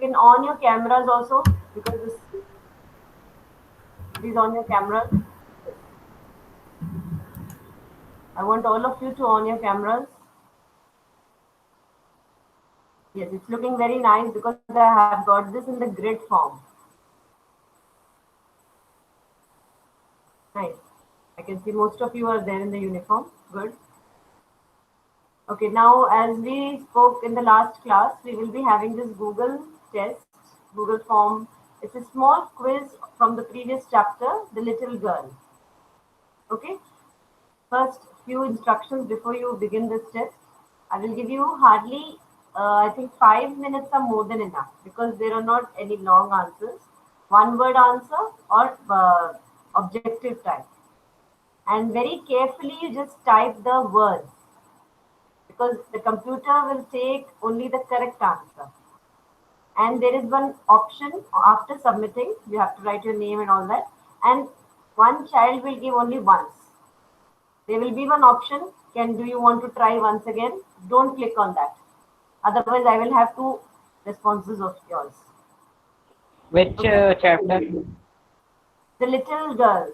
can on your cameras also, because this is on your cameras. I want all of you to on your cameras. Yes, it's looking very nice because I have got this in the grid form. Nice. I can see most of you are there in the uniform. Good. Okay, now as we spoke in the last class, we will be having this Google test, Google form. It's a small quiz from the previous chapter, The Little Girl. Okay, first few instructions before you begin this test. I will give you hardly, I think 5 minutes are more than enough because there are not any long answers. One word answer or objective type. And very carefully you just type the words because the computer will take only the correct answer. And there is one option after submitting, you have to write your name and all that. And one child will give only once. There will be one option, can do you want to try once again? Don't click on that. Otherwise, I will have two responses of yours. Which Okay. chapter? The Little Girl.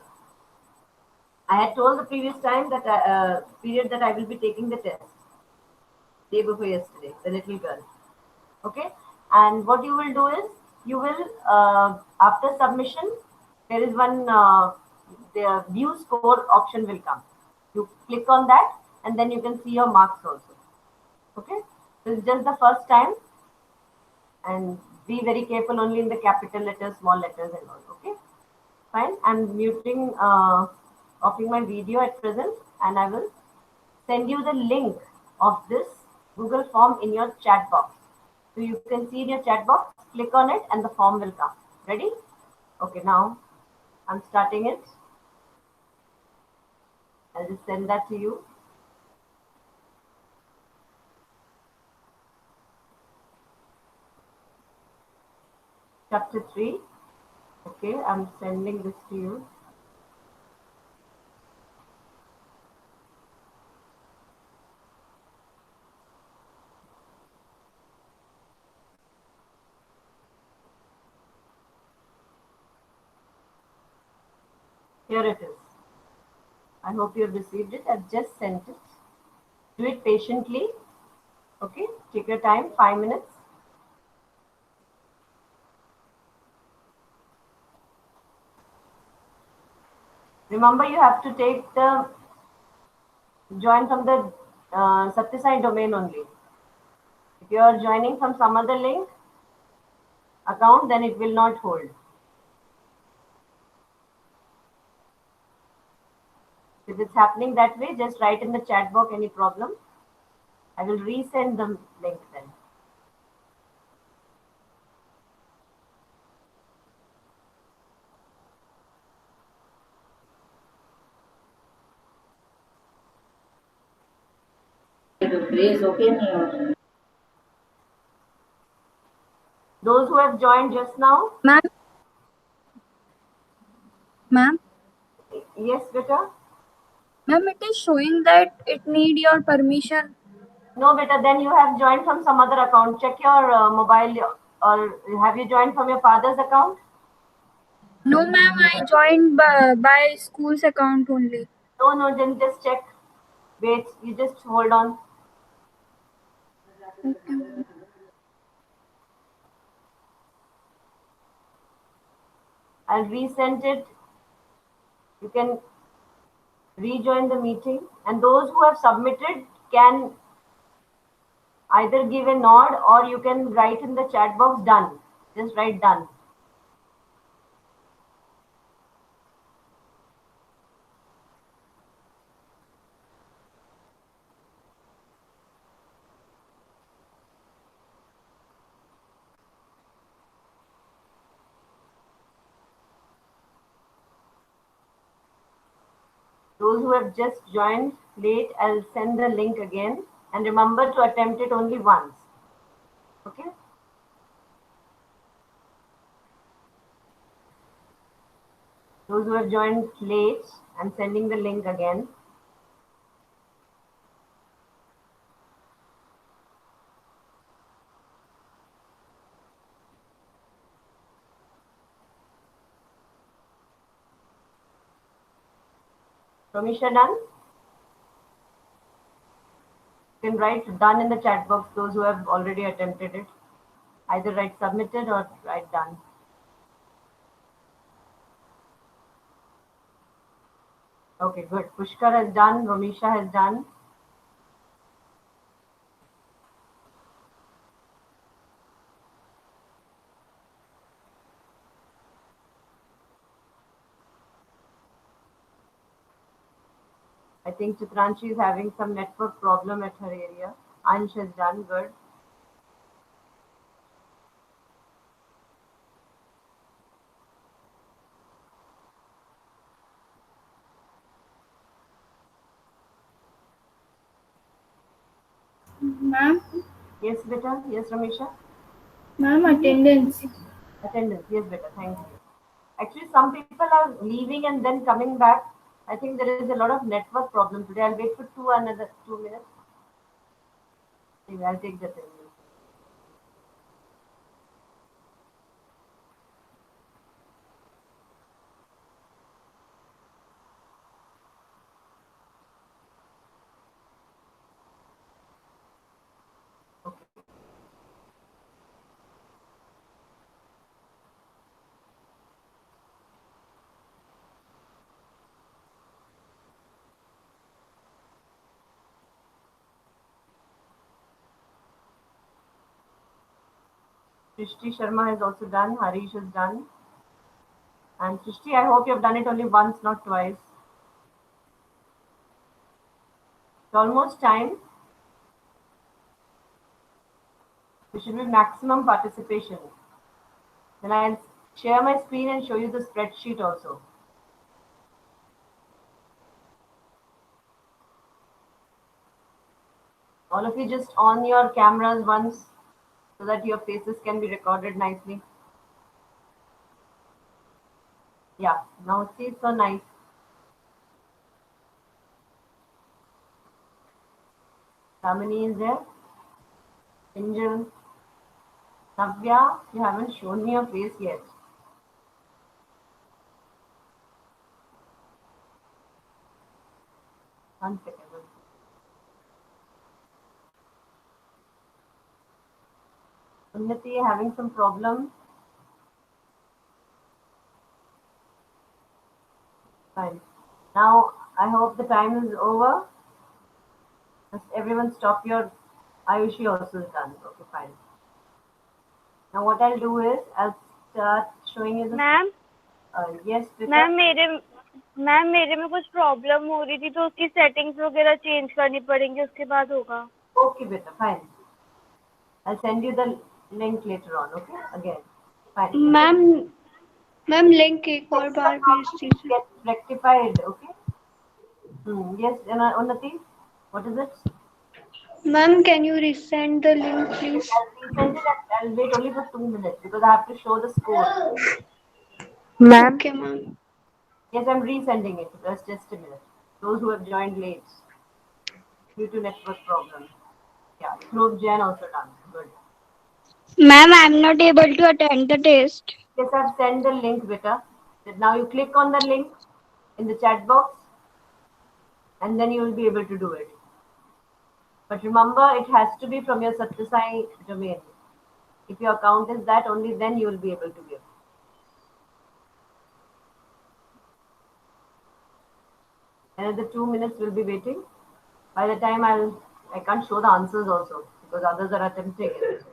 I had told the previous time that period that I will be taking the test. Day before yesterday, the little girl. Okay, and what you will do is you will after submission there is one the view score option will come. You click on that and then you can see your marks also. Okay, so it's just the first time, and be very careful only in the capital letters, small letters and all. Okay, fine. I'm muting offing my video at present, and I will send you the link of this Google form in your chat box. So you can see in your chat box, click on it and the form will come. Ready? Okay, now I'm starting it. I'll just send that to you. Chapter 3. Okay, I'm sending this to you. Here it is. I hope you have received it. I've just sent it. Do it patiently. Okay, take your time, 5 minutes. Remember, you have to take the join from the Satyasai domain only. If you are joining from some other link account, then it will not hold. If it's happening that way, just write in the chat box any problem. I will resend the link then. Those who have joined just now. Ma'am? Ma'am? Yes, beta? Ma'am, it is showing that it need your permission. No, beta, then you have joined from some other account. Check your mobile, or have you joined from your father's account? No, ma'am, I joined by school's account only. No, then just check. Wait, you just hold on. Okay. I'll resend it. You can rejoin the meeting, and those who have submitted can either give a nod or you can write in the chat box done. Just write done. Those who have just joined late, I'll send the link again. And remember to attempt it only once. Okay? Those who have joined late, I'm sending the link again. Ramisha, done? You can write done in the chat box, those who have already attempted it. Either write submitted or write done. Okay, good. Pushkar has done. Ramisha has done. I think Chitranshi is having some network problem at her area. Ansh has done. Good. Ma'am, Yes, beta. Yes, Ramisha. ma'am, attendance. Attendance. Yes, beta. Thank you. Actually, some people are leaving and then coming back. I think there is a lot of network problem today. I'll wait for another 2 minutes. Maybe I'll take the attendance. Okay. Srishti Sharma has also done. Harish has done. And Srishti, I hope you have done it only once, not twice. It's almost time. There should be maximum participation. Then I'll share my screen and show you the spreadsheet also. All of you just on your cameras once so that your faces can be recorded nicely. Yeah, now see, it's so nice. Kamini is there. Angel. Navya, you haven't shown me your face yet. One second. Unnati having some problem. Fine. Now I hope the time is over. Just everyone stop your Ayushi also is done. Okay, fine. Now what I'll do is I'll start showing you the ma'am yes, ma'am मेरे में कुछ problem हो रही थी तो उसकी settings वगैरह change करनी पड़ेंगी उसके बाद होगा. Okay, beta, fine. I'll send you the link later on. Okay, again. Fine. Ma'am link एक और बार भेज दीजिए. Get rectified. Okay. Yes, Unnati. What is it? Ma'am, can you resend the link, Yes, please? I'll resend it. I'll wait only for 2 minutes because I have to show the score. Ma'am, Okay, ma'am. Yes, I'm resending it. Just a minute. Those who have joined late due to network problems. Yeah, Dhruv Jain also done. Good. Ma'am, I'm not able to attend the test. Yes, I've sent the link, beta. Now you click on the link in the chat box and then you will be able to do it. But remember, it has to be from your Satyasai domain. If your account is that, only then you will be able to give. Another 2 minutes will be waiting. By the time I can't show the answers also because others are attempting it.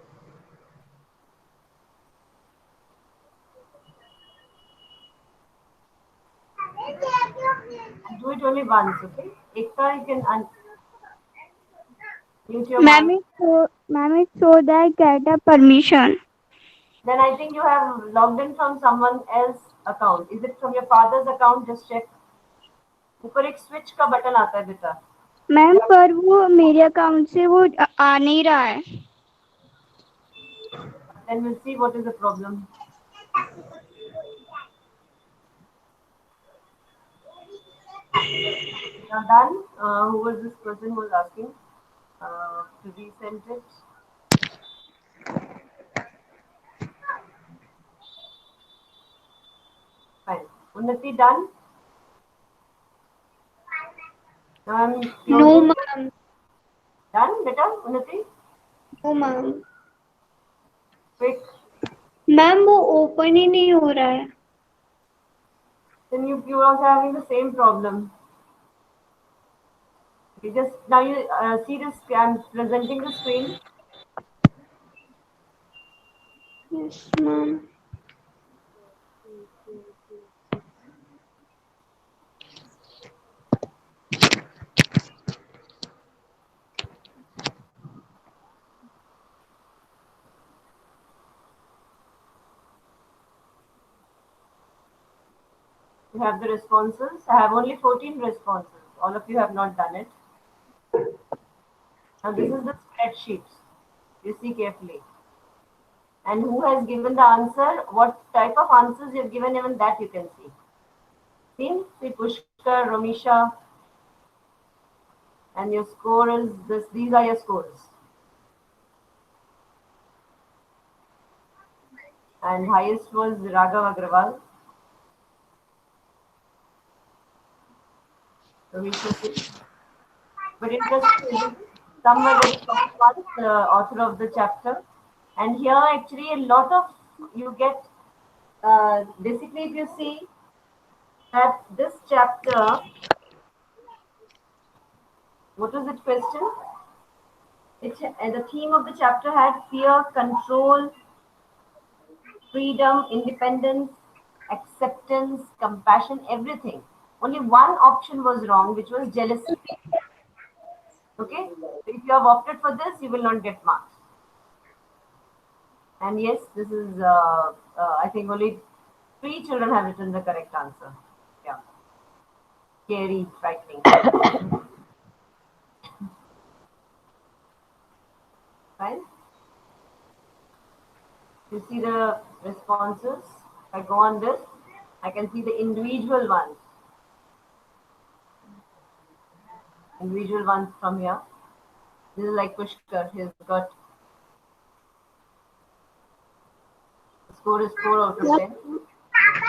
And do it only once, okay? Ekta, you can mute your Ma'am, mic. it so that I get a permission. Then I think you have logged in from someone else's account. Is it from your father's account? Just check. ऊपर एक switch का button आता है बेटा. Ma'am पर वो मेरे account से वो आ नहीं रहा है. Then we'll see what is the problem. Now done. Who was this person who was asking to resend it? Fine. Unnati done. Now I'm No, closing. ma'am. Done, beta, Unnati? No, ma'am. Quick. Ma'am वो open ही नहीं हो रहा है. Then you're also having the same problem. Okay, just now you see this. I'm presenting the screen. Yes, ma'am. You have the responses. I have only 14 responses. All of you have not done it. Now this is the spreadsheet. You see carefully. And who has given the answer? What type of answers you have given, even that you can see. See Pushkar, Romisha. And your score is this. These are your scores. And highest was Raghav Agrawal. But interesting, some were very top ones, the author of the chapter. And here actually a lot of you get, basically if you see that this chapter, what was it question? The theme of the chapter had fear, control, freedom, independence, acceptance, compassion, everything. Only one option was wrong, which was jealousy. Okay, so if you have opted for this, you will not get marks. And yes, this is, I think only 3 children have written the correct answer. Yeah. Scary, frightening. Fine. You see the responses. If I go on this, I can see the individual ones. Individual ones from here. This is like Pushkar. He's got, the score is 4 out of 10.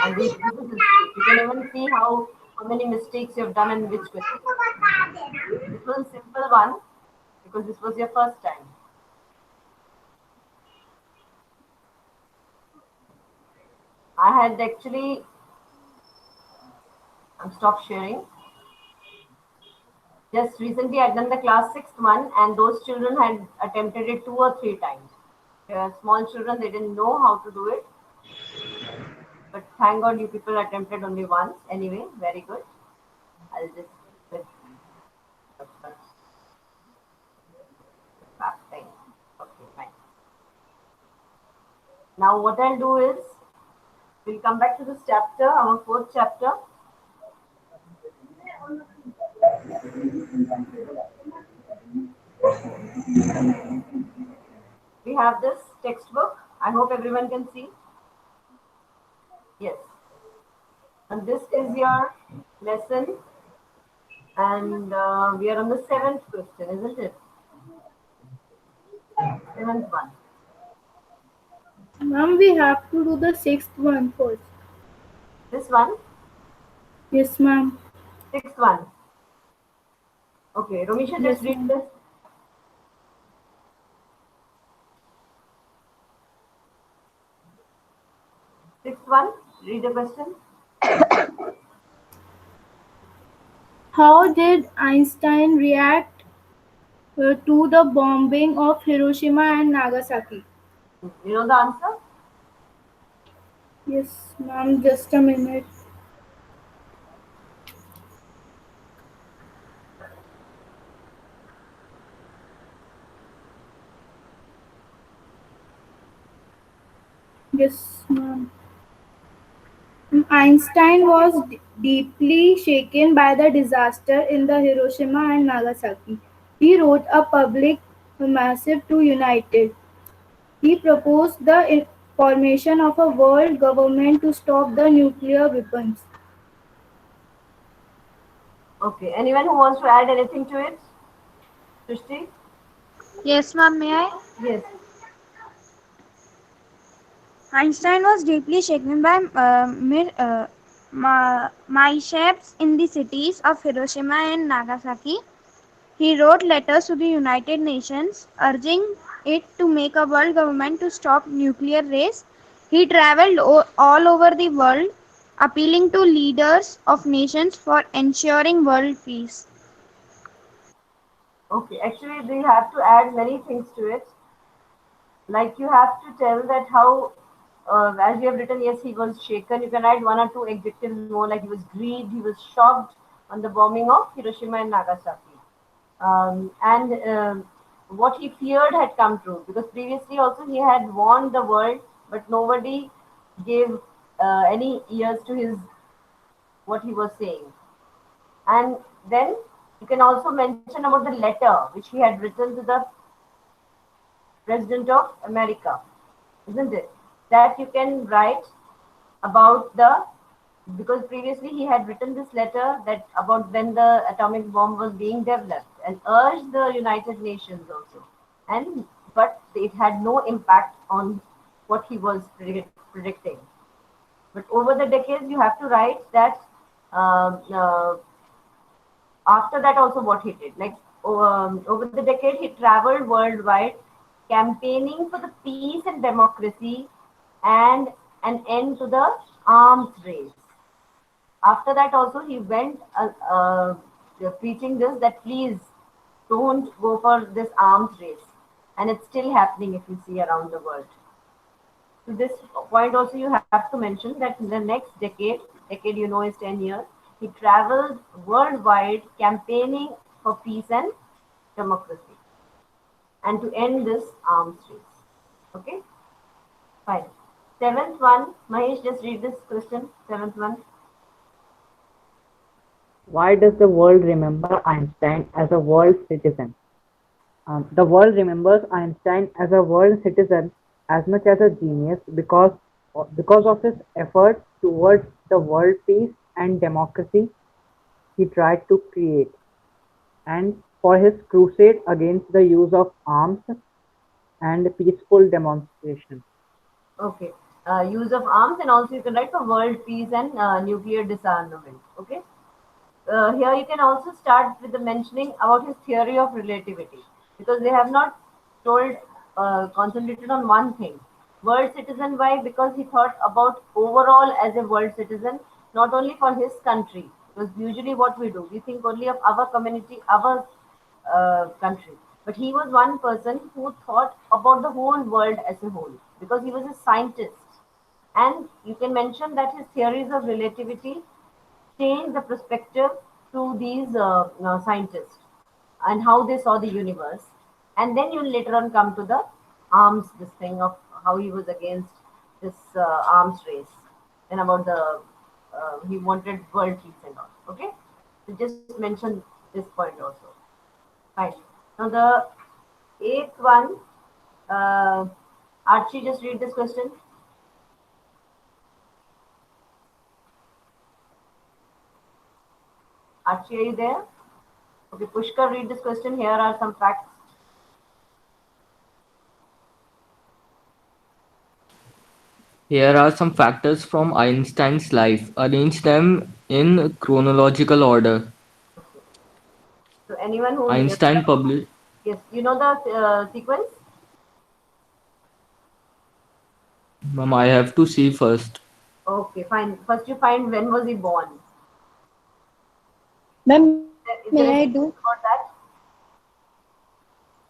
And this is history. You can even see how many mistakes you have done in which question. This was a simple one because this was your first time. I had actually, I'm stopped sharing. Just recently I'd done the class 6th one and those children had attempted it 2 or 3 times. They were small children, they didn't know how to do it. But thank God you people attempted only once. Anyway, very good. I'll just back thing. Okay, fine. Now what I'll do is, we'll come back to this chapter, our 4th chapter. We have this textbook. I hope everyone can see. Yes. And this is your lesson. And we are on the 7th question, isn't it? 7th one. Ma'am, we have to do the 6th one first. This one? Yes, ma'am. 6th one. Okay, Romisha, Yes, just read ma'am. this. 6th one, read the question. How did Einstein react to the bombing of Hiroshima and Nagasaki? You know the answer? Yes, ma'am. Just a minute. Yes, ma'am. Einstein was deeply shaken by the disaster in the Hiroshima and Nagasaki. He wrote a public missive to United. He proposed the formation of a world government to stop the nuclear weapons. Okay, anyone who wants to add anything to it? Srishti? Yes, ma'am, may I? Yes. Einstein was deeply shaken by mishaps in the cities of Hiroshima and Nagasaki. He wrote letters to the United Nations urging it to make a world government to stop nuclear race. He traveled all over the world appealing to leaders of nations for ensuring world peace. Okay, actually, we have to add many things to it. Like you have to tell that how, as you have written, yes, he was shaken. You can add one or two adjectives more, like he was grieved, he was shocked on the bombing of Hiroshima and Nagasaki. And what he feared had come true, because previously also he had warned the world, but nobody gave any ears to his what he was saying. And then you can also mention about the letter which he had written to the President of America, isn't it? That you can write about the, because previously he had written this letter that about when the atomic bomb was being developed and urged the United Nations also, and but it had no impact on what he was predicting. But over the decades, you have to write that uh, uh, after that also what he did. Like over the decade, he traveled worldwide campaigning for the peace and democracy and an end to the arms race. After that also he went preaching this, that please don't go for this arms race, and it's still happening if you see around the world. To this point also you have to mention that in the next decade you know is 10 years, he traveled worldwide campaigning for peace and democracy and to end this arms race. Okay, fine. Seventh one, Mahesh, just read this question. Seventh one. Why does the world remember Einstein as a world citizen? The world remembers Einstein as a world citizen as much as a genius because of his efforts towards the world peace and democracy he tried to create, and for his crusade against the use of arms and peaceful demonstration. Okay. Use of arms, and also you can write for world peace and nuclear disarmament. Okay. Here you can also start with the mentioning about his theory of relativity, because they have not told concentrated on one thing. World citizen, why? Because he thought about overall as a world citizen, not only for his country. Because usually what we do, we think only of our community, our country. But he was one person who thought about the whole world as a whole, because he was a scientist. And you can mention that his theories of relativity change the perspective to these scientists and how they saw the universe. And then you later on come to the arms, this thing of how he was against this arms race and about the he wanted world peace and all. Okay, so just mention this point also. Fine. Now the eighth one, Archie, just read this question. Archie, are you there? Okay, Pushkar, read this question. Here are some facts. Here are some factors from Einstein's life. Arrange them in chronological order. So anyone who Einstein published. yes, you know the sequence. Ma'am, I have to see first. Okay, fine. First, you find when was he born. Ma'am, Is may there I anything do about that?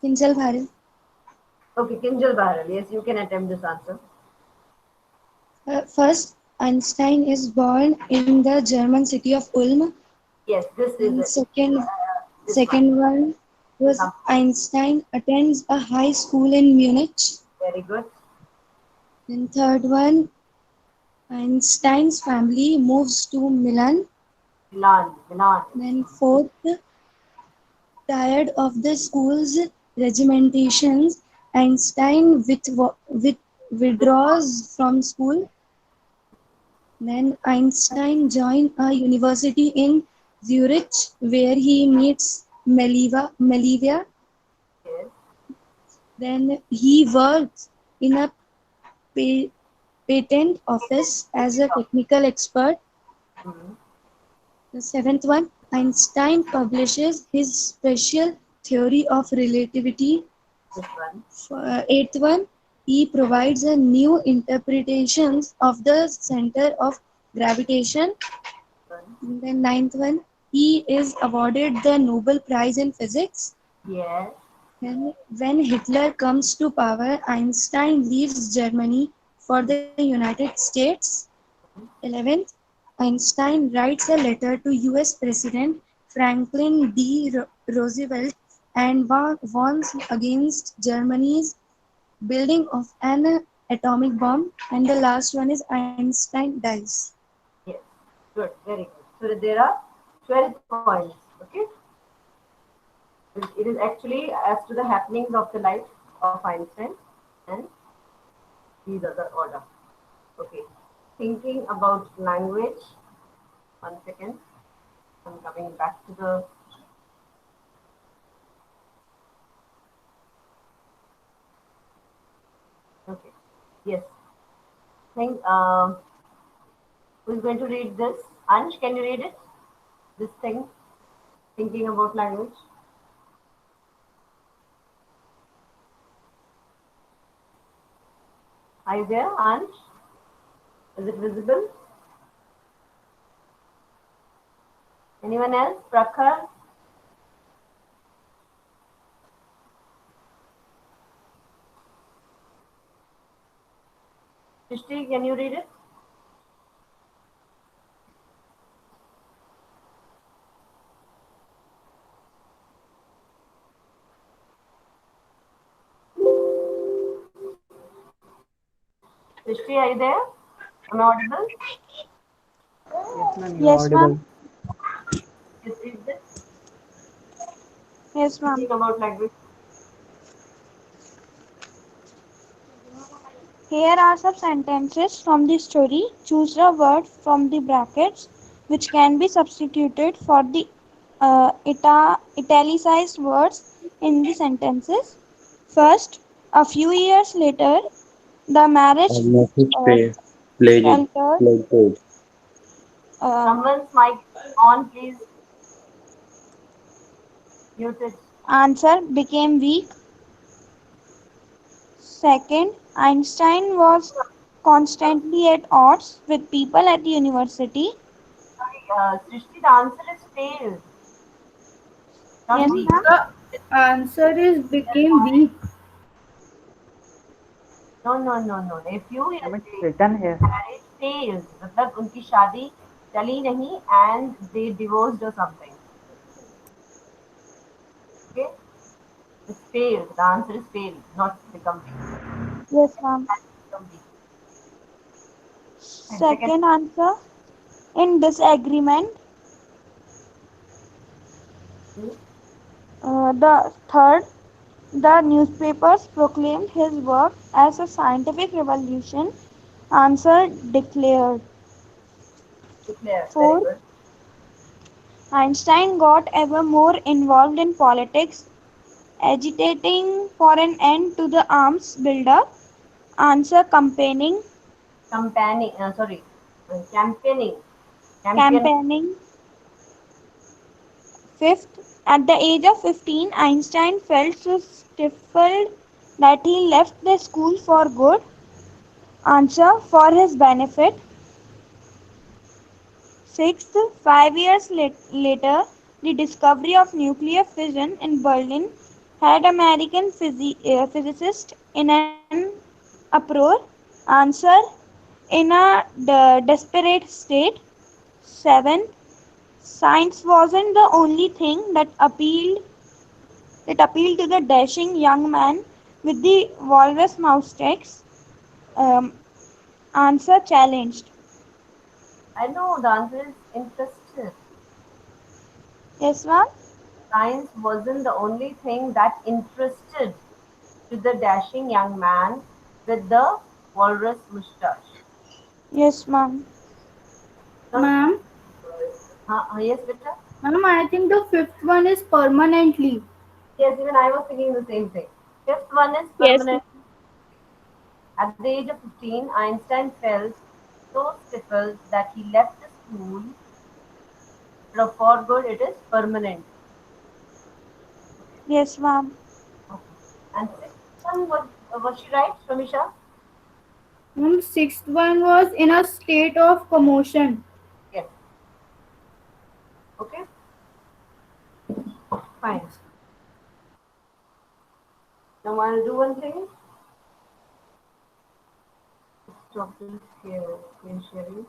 Kinshal Bharil? Okay, Kinjal Bahral. Yes, you can attempt this answer. First, Einstein is born in the German city of Ulm. Yes, this is And it. This one. second one was Einstein attends a high school in Munich. Very good. And third one, Einstein's family moves to Milan. Milan, Milan. Then fourth, tired of the school's regimentations, Einstein withdraws from school. Then Einstein joined a university in Zurich where he meets Melivia. Yes. Then he works in a patent office as a technical expert. Hmm. The seventh one, Einstein publishes his special theory of relativity. This one. Eighth one, he provides a new interpretations of the center of gravitation. One. And then ninth one, he is awarded the Nobel Prize in Physics. Yes. When Hitler comes to power, Einstein leaves Germany for the United States. 11th, Einstein writes a letter to US President Franklin D. Roosevelt and warns against Germany's building of an atomic bomb. And the last one is Einstein dies. Yes. Good. Very good. So there are 12 points. Okay. It is actually as to the happenings of the life of Einstein, and these are the order. Okay. Thinking about language. 1 second. I'm coming back to the. Okay. Yes. Think. Who's going to read this? Ansh, can you read it? This thing. Thinking about language. Are you there, Ansh? Is it visible? Anyone else? Prakhar? Srishti, can you read it? Srishti, are you there? Am I audible? Yes, ma'am, you're Yes, ma'am. audible. Yes, read this. Yes, ma'am. Thinking about language. Here are some sentences from the story. Choose a word from the brackets which can be substituted for the italicized words in the sentences. First, a few years later, the marriage Message uh, played faltered. played. Um, Someone's mic on, please. Mute it. answer became weak. Second, Einstein was constantly at odds with people at the university. Sorry, Srishti, the answer is failed, not Yes, weak. ma'am. The answer is became weak. No. A few years Ma'am, it's later, written here. marriage failed. मतलब उनकी शादी चली नहीं and they divorced or something. Okay, it's failed. The answer is failed, not become weak. Yes, ma'am. Become weak. And second, Second answer, in disagreement. hmm, The third, the newspapers proclaimed his work as a scientific revolution. Answer declared. declare. Very Fourth, good. Einstein got ever more involved in politics, agitating for an end to the arms buildup. Answer campaigning. Campaigning. Sorry, campaigning. Champion. Campaigning. Fifth, at the age of 15, Einstein felt so stifled that he left the school for good. Answer, for his benefit. Sixth, 5 years later, the discovery of nuclear fission in Berlin had American physicists in an uproar. Answer, in a desperate state. Seventh, science wasn't the only thing that appealed to the dashing young man with the walrus moustaches. Um, answer challenged. I know the answer is interested. Yes, ma'am? Science wasn't the only thing that interested to the dashing young man with the walrus mustache. Yes, ma'am. So, Ma'am, yes, beta. ma'am, I think the fifth one is permanently. Yes, even I was thinking the same thing. Fifth one is Yes, permanent. At the age of 15, Einstein felt so stifled that he left the moon. But for good, it is permanent. Yes, ma'am. Okay. And sixth one, was she right, Shamisha? Sixth one was in a state of commotion. Yes. Okay. Fine. Now I'll do one thing. Stop this here, screen sharing.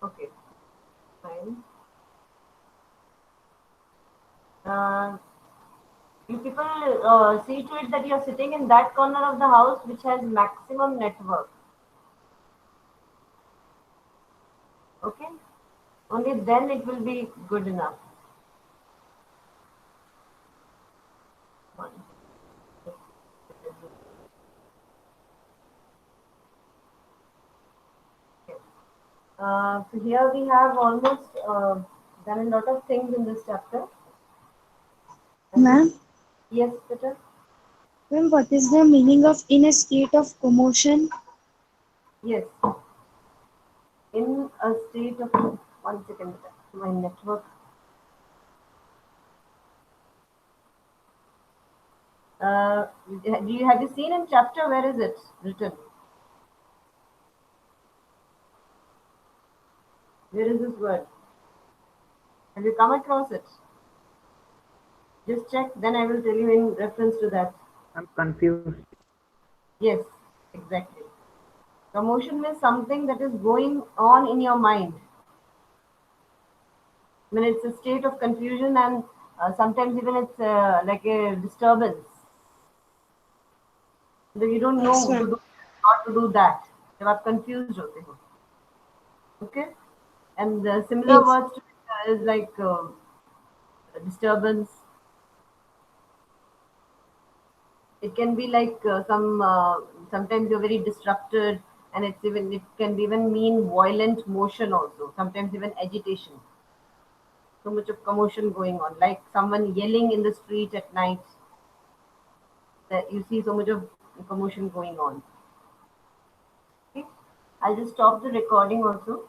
Okay. Fine. You people see to it that you're sitting in that corner of the house which has maximum network. Okay? Only then it will be good enough. One. Okay. So here we have almost done a lot of things in this chapter. Ma'am, Yes, Peter? ma'am, what is the meaning of in a state of commotion? Yes. In a state of 1 second, my network. Have you seen in chapter, where is it written? Where is this word? Have you come across it? Just check, then I will tell you in reference to that. I'm confused. Yes, exactly. Commotion means something that is going on in your mind. I mean, it's a state of confusion, and sometimes even it's like a disturbance. So you don't Yes, know to ma'am. do, not to do that. You are confused. Okay? And the similar Yes. words to it is like disturbance. It can be like sometimes you're very disrupted, and it can even mean violent motion also. Sometimes even agitation. So much of commotion going on, like someone yelling in the street at night. That you see so much of commotion going on. Okay, I'll just stop the recording also.